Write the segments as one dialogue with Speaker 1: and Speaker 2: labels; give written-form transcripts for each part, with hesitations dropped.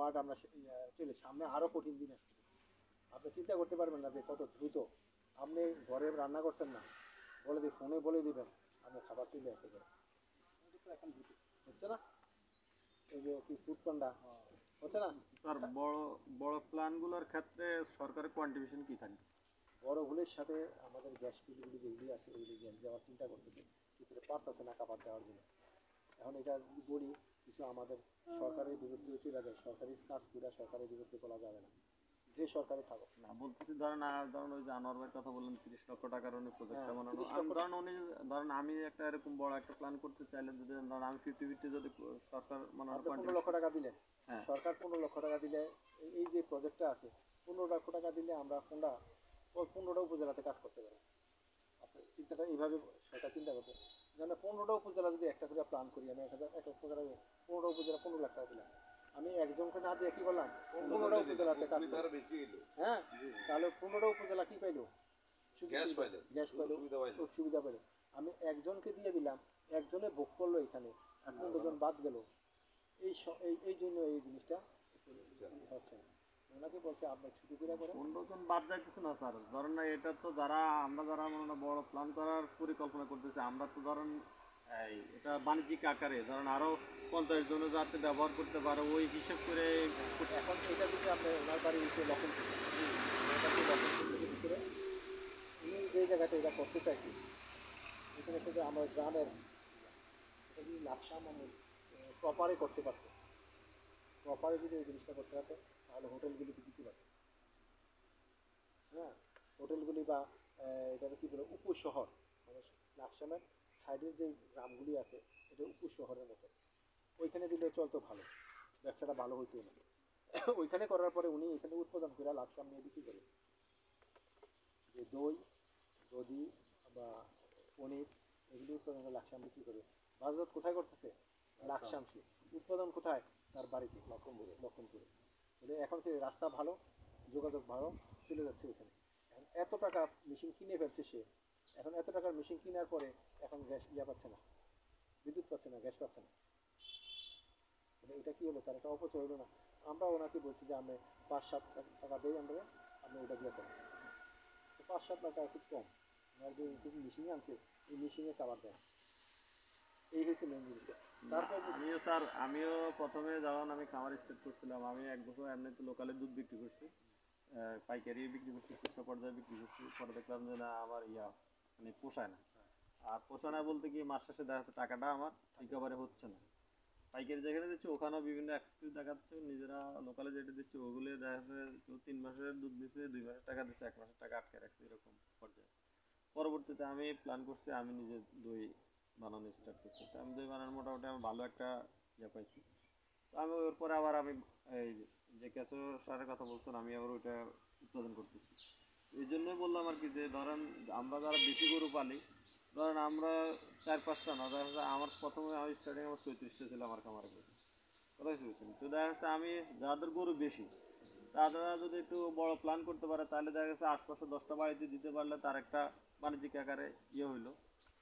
Speaker 1: Word আমরা চলে সামনে আরও কঠিন দিন আসছে। আপনি চিন্তা করতে পারবেন না যে কত দ্রুত আপনি ঘরে রান্না করছেন না, বলে দিই ফোনে বলে দিবেন আপনি খাবার চলে আসতে পারেন। এখন হচ্ছে না, এই যে কি ফুড পান্ডা হচ্ছে না
Speaker 2: স্যার, বড় বড় প্ল্যানগুলোর ক্ষেত্রে সরকারের কন্ট্রিবিউশন কি থাকবে?
Speaker 1: বড় ভুলের সাথে আমাদের গ্যাস বিলগুলি যেগুলি আছে ওইগুলি গ্যাস দেওয়ার চিন্তা করতেছে, কিন্তু পারতেছে না খাবার দেওয়ার জন্য। এখন এটা যদি বলি কিছু আমাদের সরকারের বিরুদ্ধে চলে যায়, সরকারি কাজ করে সরকারের বিরুদ্ধে বলা যাবে না, যে সরকারে থাকুক
Speaker 2: না, বলতেছি ধরেন ধরেন ওই যে আনোয়ার ভাইয়ের কথা বললেন 30 লক্ষ টাকার উনি প্রজেক্টটা বানানো,
Speaker 1: 30
Speaker 2: আমি
Speaker 1: লক্ষ
Speaker 2: ধরেন উনি ধরেন আমি একটা এরকম বড় একটা প্ল্যান করতে চাইলে যদি ধরেন আমি 50-50 যদি সরকার মানে
Speaker 1: আপনি 15 লক্ষ
Speaker 2: কন্ট্রিবিউশন।
Speaker 1: টাকা দিলেন,
Speaker 2: হ্যাঁ,
Speaker 1: সরকার 15 লক্ষ টাকা দিলে এই যে প্রজেক্টটা আছে 15 লক্ষ টাকা দিলে আমরা কোনটা 15টা উপজেলাতে কাজ করতে পারি। আপনি চিন্তাটা এইভাবে সরকার চিন্তা করতে, যেন 15টা উপজেলা যদি একটা করে প্ল্যান করি, আমি 1 উপজেলা 15 উপজেলা 15 লাখ টাকা দিলাম, আমি একজনকে না দিয়ে কি করলাম 15টা উপজেলাতে কাজ হ্যাঁ, তাহলে 15টা উপজেলা কি পাইলো, গ্যাস পাইলো, খুব সুবিধা পাইলো। আমি একজনকে দিয়ে দিলাম, একজনে ভোগ করলো এখানে, আর 15 জন বাদ গেল। এই জন্য এই জিনিসটা হচ্ছে না। ওনাকে বলছে আপনার ছুটি করে করেন।
Speaker 2: 15 জন বাদ যাইতেছে না স্যার, ধরেন না এটা তো যারা আমরা যারা মানে বড় প্ল্যান করার পরিকল্পনা করতেছি আমরা তো ধরেন এই এটা বাণিজ্যিক আকারে ধরেন আরো 50 জনে যাতে ব্যবহার করতে পারে ওই হিসেব করে।
Speaker 1: এখন এটা যদি আপনি ওনার বাড়ি এসে লক্ষণপুর, ওনার বাড়ি লক্ষণপুর থেকে ভিতরে উনি যে জায়গাটা এটা করতে চাইছি এখানে শুধু আমার গ্রামের এটা যদি লাকসাম আমি প্রপারে করতে পারতো, প্রপারে যদি এই জিনিসটা করতে পারতো তাহলে হোটেলগুলিতে দিতে পারতো। হ্যাঁ, হোটেলগুলি বা এটাকে কী বলে উপশহর, মানে লাকসামের সাইডের যে গ্রামগুলি আছে এটা উপশহরের মতো, ওইখানে দিলে চলতো ভালো, ব্যবসাটা ভালো হইতো না। ওইখানে করার পরে উনি এখানে উৎপাদন করে লাকসাম নিয়ে বিক্রি করে, যে দই দধি বা পনির এগুলি উৎপাদন করে লাকসাম বিক্রি করে। বাজার কোথায় করতেছে? লাকসাম। সে উৎপাদন কোথায়? তার বাড়িতে লক্ষণপুরে। বলে এখন কি রাস্তা ভালো, যোগাযোগ ভালো, চলে যাচ্ছে ওইখানে। এখন এত টাকা মেশিন কিনে ফেলছে সে, এখন এত টাকার মেশিন কেনার পরে এখন গ্যাস পাচ্ছে না, বিদ্যুৎ পাচ্ছে না, গ্যাস পাচ্ছে না। এটা কি হলো, তার একটা অপচয় হলো না? আমরা ওনাকে বলছি যে আমি 5-7 টাকা দিই আমরা, আপনি ওটা দিয়ে করেন। তো 5-7 লাখ টাকা খুব কম, আর যে মেশিন আনছে এই মেশিনে খাবার দেয়, এই হচ্ছে মেন জিনিসটা। তারপর
Speaker 2: আমিও স্যার, আমিও প্রথমে যখন আমি খামার স্টার্ট করছিলাম আমি 1 বছর এমনিতে লোকালে দুধ বিক্রি করছি, পাইকারি বিক্রি করছি, খুচরা পর্যায়ে বিক্রি করছি। পরে দেখলাম যে না আমার মানে পোষায় না। আর পোষায় না বলতে কি মাস শেষে দেখা যাচ্ছে টাকাটা আমার রিকভারি হচ্ছে না। পাইকারি যেখানে দিচ্ছে ওখানেও বিভিন্ন এক্সকিউজ দেখাচ্ছে, নিজেরা লোকালে যেটা দিচ্ছে ওগুলো দেখা যাচ্ছে কেউ 3 মাসের দুধ দিচ্ছে, 2 মাসের টাকা দিচ্ছে, 1 মাসের টাকা আটকে রাখছে, এরকম পর্যায়ে। পরবর্তীতে আমি প্ল্যান করছি আমি নিজে দই বানানো স্টার্ট করছি। তো আমি দই বানানোর মোটামুটি আমি ভালো একটা পাইছি। তো আমি ওর পরে আবার আমি এই যে কেঁচো সারের কথা বলছেন আমি আবার ওইটা উৎপাদন করতেছি। এই জন্যই বললাম আর কি যে ধরেন আমরা যারা বেশি গরু পালি, ধরেন আমরা 4-5টা না, দেখা যাচ্ছে আমার প্রথমে আমি স্টার্টিং আমার 34টা ছিল আমার খামারে গরু, কোথায় শুনেছেন। তো দেখা যাচ্ছে আমি যাদের গরু বেশি তারা যদি একটু বড় প্ল্যান করতে পারে তাহলে দেখা যাচ্ছে আশপাশে 10টা বাড়িতে দিতে পারলে তার একটা বাণিজ্যিক আকারে হইলো,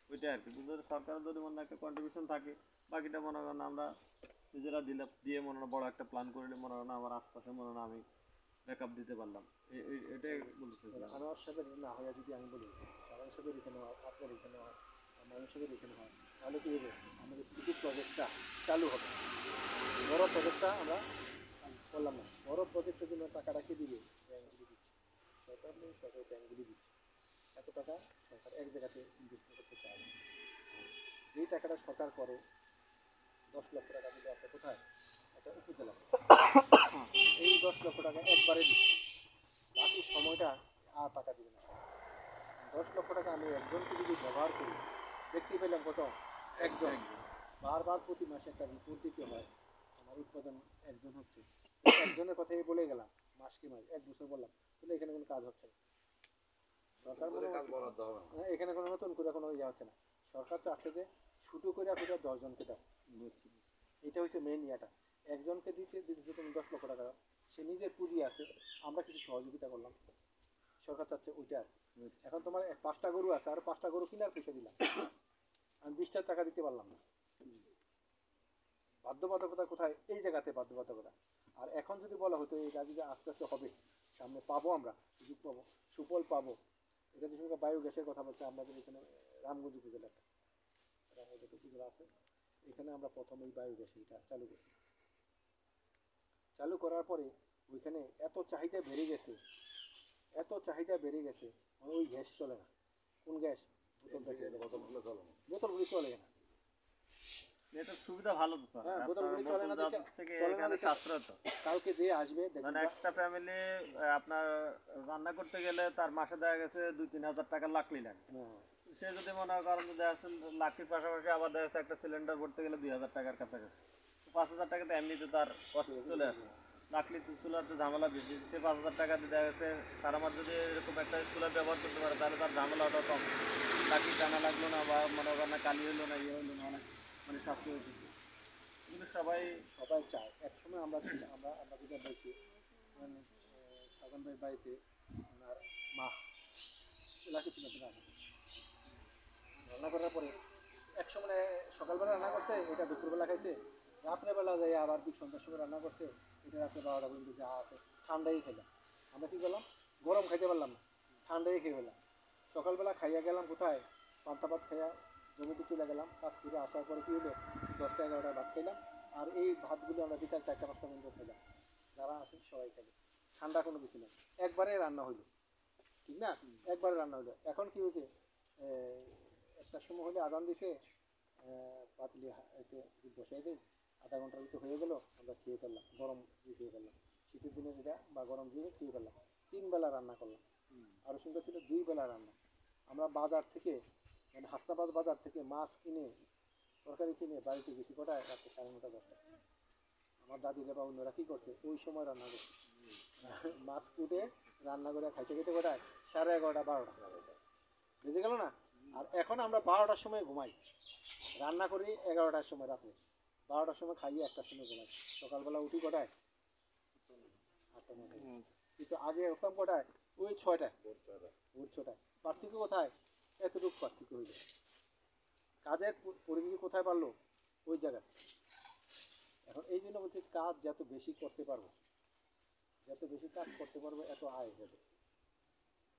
Speaker 2: ওইটাই আর কি। যদি সরকারের যদি মনে একটা কন্ট্রিবিউশন থাকে বাকিটা মনে করেন আমরা নিজেরা দিলে দিয়ে মনে হয় বড় একটা প্ল্যান করলে মনে হয় আমার আশপাশে মনে হয় আমি ব্যাকআপ দিতে পারলাম। এটাই বলতে চাইছিলাম।
Speaker 1: আমার সাথে না হয় যদি আমি বলি সাধারণ সাথে এখানে হয়, আপনার এখানে হয়, মানুষ সাথে এখানে হয়, তাহলে কি হবে, আমাদের সিটি প্রজেক্টটা চালু হবে। বড় প্রজেক্টটা আমরা করলাম না, বড় প্রজেক্টের জন্য টাকাটা কে দিবে? ব্যাংকগুলি দিচ্ছে, সরকার নেই, সরকারি ব্যাংকগুলি দিচ্ছে। এত টাকা সরকার এক জায়গাতে ইনভেস্ট করতে চায় না। যেই টাকাটা সরকার করে 10 লক্ষ টাকা দিলে একটা কোথায়, একটা উপজেলা, এই 10 লক্ষ টাকা একবারে দিচ্ছে, বাকি সময়টা আর টাকা দিবে না। 10 লক্ষ টাকা আমি একজনকে যদি ব্যবহার করি, দেখতে পেলাম কত, একজন, বারবার প্রতি মাসে একটা রিপোর্ট দিতে হয় আমার উৎপাদন একজন হচ্ছে, একজনের কথাই বলে গেলাম, মাসকে মাস 1 বছর বললাম, তাহলে এখানে কোনো কাজ হচ্ছে না। সরকার এখানে কোনো নতুন করে কোনো হচ্ছে না। সরকার চাচ্ছে যে ছোটো করে 10জনকে দাও, এটা হচ্ছে মেন ইয়াটা। একজনকে দিতে দিতে তুমি 10 লক্ষ টাকা দাও, সে নিজের পুঁজি আছে, আমরা কিছু সহযোগিতা করলাম, সরকার চাচ্ছে ওইটা। এখন তোমার 5টা গরু আছে, আর 5টা গরু কেনার পয়সা দিলাম, আমি 20টা টাকা দিতে পারলাম না। বাধ্যবাধকতা কোথায়? এই জায়গাতে বাধ্যবাধকতা। আর এখন যদি বলা হতো এটা যদি আস্তে আস্তে হবে, সামনে পাবো, আমরা সুযোগ পাবো, সুফল পাবো। এটা যে সঙ্গে বায়োগ্যাসের কথা বলছে, আমাদের এখানে রামগঞ্জ উপজেলা রামগঞ্জ উপজেলা আছে, এখানে আমরা প্রথম এই বায়োগ্যাস এটা চালু করছি। চালু করার পরে ওইখানে এত চাহিদা বেড়ে গেছে, এত চাহিদা বেড়ে গেছে, ওই গ্যাস চলে না। কোন গ্যাস? বোতলগুলো চলে না, বোতলগুলি চলে না।
Speaker 2: এটা সুবিধা ভালো তো স্যার।
Speaker 1: হ্যাঁ,
Speaker 2: আপনার
Speaker 1: বোতলগুলি চলে না
Speaker 2: বোতল
Speaker 1: দেখে,
Speaker 2: জাত থেকে
Speaker 1: চলে না
Speaker 2: এখানে
Speaker 1: দেখে
Speaker 2: সাশ্রয় তো।
Speaker 1: কালকে যে আসবে
Speaker 2: মানে
Speaker 1: দেখবেন
Speaker 2: একটা ফ্যামিলি আপনার রান্না করতে গেলে তার মাসে দেখা গেছে 2-3 হাজার টাকা লাগলি লাগে। সে যদি মনে করেন যে দেখা যাচ্ছে লাখির পাশাপাশি আবার দেখা যাচ্ছে একটা সিলিন্ডার ভরতে গেলে 2,000 টাকার কাছাকাছি, 5,000 টাকা তো এমনিতে তার কষ্ট চলে আসে। লাকড়ি চুলাতে ঝামেলা বেশি, সে 5,000 টাকা দিয়ে দেখা গেছে সারা মাস যদি এরকম একটা চুলা ব্যবহার করতে পারে তাহলে তার ঝামেলাটা কম। লাকড়ি টানা লাগলো না, বা মনে করেন না কালি হলো না, ইয়ে হলো না, অনেক মানে সাশ্রয় হচ্ছে। কিন্তু সবাই
Speaker 1: সবাই চায়। একসময় আমরা আমরা আমরা যেটা বলছি, সাধন ভাই বাড়িতে ওনার মা চুলা কিছু রান্না করার পরে একসময় সকালবেলা রান্না করছে, এটা দুপুরবেলা খাইছে, রাত্রেবেলা যাই আবার ঠিক সন্ধ্যার সময় রান্না করছে, এটা রাত্রে 12টা পর্যন্ত যা আছে ঠান্ডাই খেলাম। আমরা কি করলাম? গরম খাইতে পারলাম না, ঠান্ডাই খেয়ে ফেললাম। সকালবেলা খাইয়া গেলাম কোথায়? পান্তা ভাত খাইয়া জমিতে চলে গেলাম। কাজ করে আসার পরে কী হলো? 10টা-11টা ভাত খাইলাম। আর এই ভাতগুলো আমরা বিকাল 4টা-5টা পর্যন্ত খাইলাম। যারা আসেন সবাই খাইলো, ঠান্ডা কোনো কিছু নেই, একবারে রান্না হইলো, ঠিক না? একবারে রান্না হইলো। এখন কি হয়েছে? একটার সময় হলে আদান দিছে, পাতলি এতে বসাই দিই, আধা ঘন্টার ভিতরে হয়ে গেল, আমরা খেয়ে ফেললাম, গরম দিয়ে খেয়ে ফেললাম। শীতের দিনে যেটা বা গরম দিয়ে খেয়ে ফেললাম। 3 বেলা রান্না করলাম। আরও সুন্দর ছিল 2 বেলা রান্না। আমরা বাজার থেকে, মানে হাসনাবাদ বাজার থেকে মাছ কিনে, তরকারি কিনে বাড়িতে গেছি কটায়? রাত্রে 9:30-10টা। আমার দাদিরা বা অন্যরা কী করছে? ওই সময় রান্না করছে। মাছ কুটে রান্না করে খাইতে খেতে কটায়? 11:30-12টা বেজে গেল না? আর এখন আমরা 12টার সময় ঘুমাই, রান্না করি 11টার সময় রাত্রে, 12টার সময় খাইয়ে 1টার সময় ঘুমাই। সকালবেলা উঠি কটায়? 8টা-9টায়। কিন্তু আগে উঠতাম কটায়? ওই 6টায়, ভোর 6টায়। পার্থক্য কোথায়? এতটুকু পার্থক্য হইল। কাজের পরিধি কোথায় পারলো? ওই জায়গায়। এখন এই জন্য বলছি, কাজ যত বেশি করতে পারবো, যত বেশি কাজ করতে পারবো, এত আয় হবে।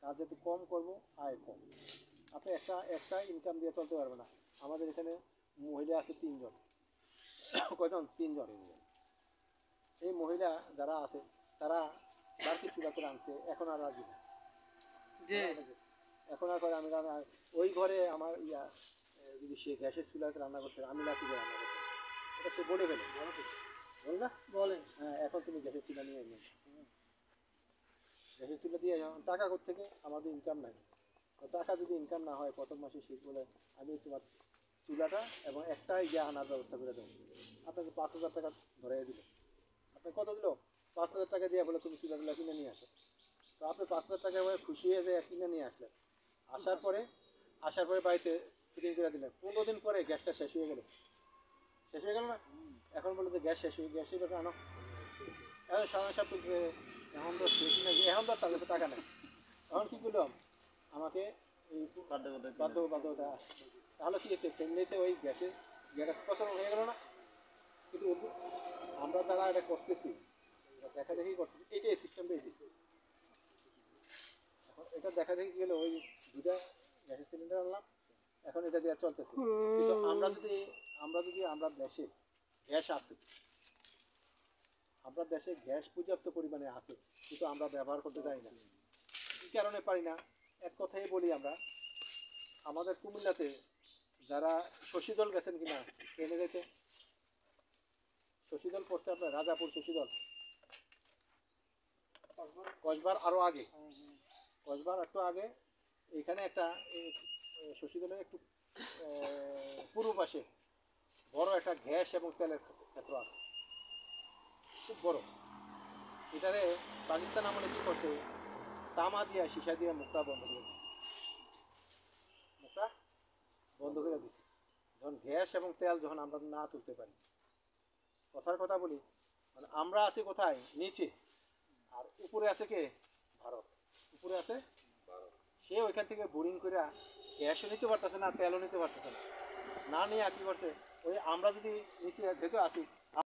Speaker 1: কাজ যত কম করবো, আয় কম। আপনি একটা ইনকাম দিয়ে চলতে পারবে না। আমাদের এখানে মহিলা আছে 3 জন। কয়জন? 3 জন। এই মহিলা যারা আছে তারা বাড়তি চুলা করে আনছে, এখন আর রাজি না। এখন আর করে আমি ওই ঘরে আমার যদি সে গ্যাসের চুলাতে রান্না করতে, আমি লাঠিতে রান্না করতে, এটা সে বলে ফেলে, বল না, বলে হ্যাঁ এখন তুমি গ্যাসের চুলা নিয়ে নিন। গ্যাসের চুলা দিয়ে টাকা কোত্থেকে? আমাদের ইনকাম নাই। তো টাকা যদি ইনকাম না হয়, প্রথম মাসে সে বলে আমি তোমার চুলাটা এবং একটাই গ্যা আনার ব্যবস্থা করে দেবো, আপনাকে 5,000 টাকা ধরে দিল। আপনি কত দিল? 5,000 টাকা দিয়ে বলে তুমি চুলাগুলো কিনে নিয়ে আসো। তো আপনি 5,000 টাকা খুশি হয়ে যায় কিনে নিয়ে আসলেন। আসার পরে বাড়িতে ফিটিং করে দিলেন। 15 দিন পরে গ্যাসটা শেষ হয়ে গেল। শেষ হয়ে গেল না? এখন বলে যে গ্যাস শেষ হয়ে, গ্যাসের ব্যাপারে আনো। এখন সামনে সব তুলছে, এখন তো শেষ নাকি, এখন তো তার কাছে টাকা নেই। এখন কী করলাম? আমাকে এই বাধ্যবাধকতা আসছে। তাহলে কি হচ্ছে? ফ্যামিলিতে ওই গ্যাসের গ্যাস প্রচলন হয়ে গেল না? কিন্তু আমরা যারা এটা করতেছি, দেখা দেখি করতেছি, এইটাই সিস্টেমটা এটি। এখন এটা দেখা দেখি গেলে ওই 2টা গ্যাসের সিলিন্ডার আনলাম, এখন এটা দিয়ে চলতেছে। কিন্তু আমরা দেশে গ্যাস আছে, আমরা দেশে গ্যাস পর্যাপ্ত পরিমাণে আছে, কিন্তু আমরা ব্যবহার করতে চাই না। কী কারণে পারি না? এক কথাই বলি, আমরা আমাদের কুমিল্লাতে যারা শশীদল গেছেন কিনা ট্রেনে যেতে? শশীদল পড়ছে আপনার, রাজাপুর শশীদল, কসবার আরো আগে, কসবার একটু আগে এখানে একটা শশীদলের একটু পূর্ব পাশে বড় একটা গ্যাস এবং তেলের ক্ষেত্র আছে, খুব বড়। এটারে পাকিস্তান আমলে কি করছে? তামা দিয়া, সীসা দিয়ে মুখটা বন্ধ করে দিচ্ছে, মুখটা বন্ধ করে দিচ্ছে। যখন গ্যাস এবং তেল যখন আমরা না তুলতে পারি, কথার কথা বলি, মানে আমরা আছি কোথায়? নিচে। আর উপরে আছে কে? ভারত। উপরে আছে সে, ওইখান থেকে বোরিং করে গ্যাসও নিতে পারতেছে না, তেলও নিতে পারতেছে না। না নিয়ে কি করছে? ওই আমরা যদি নিচে যেহেতু আসি,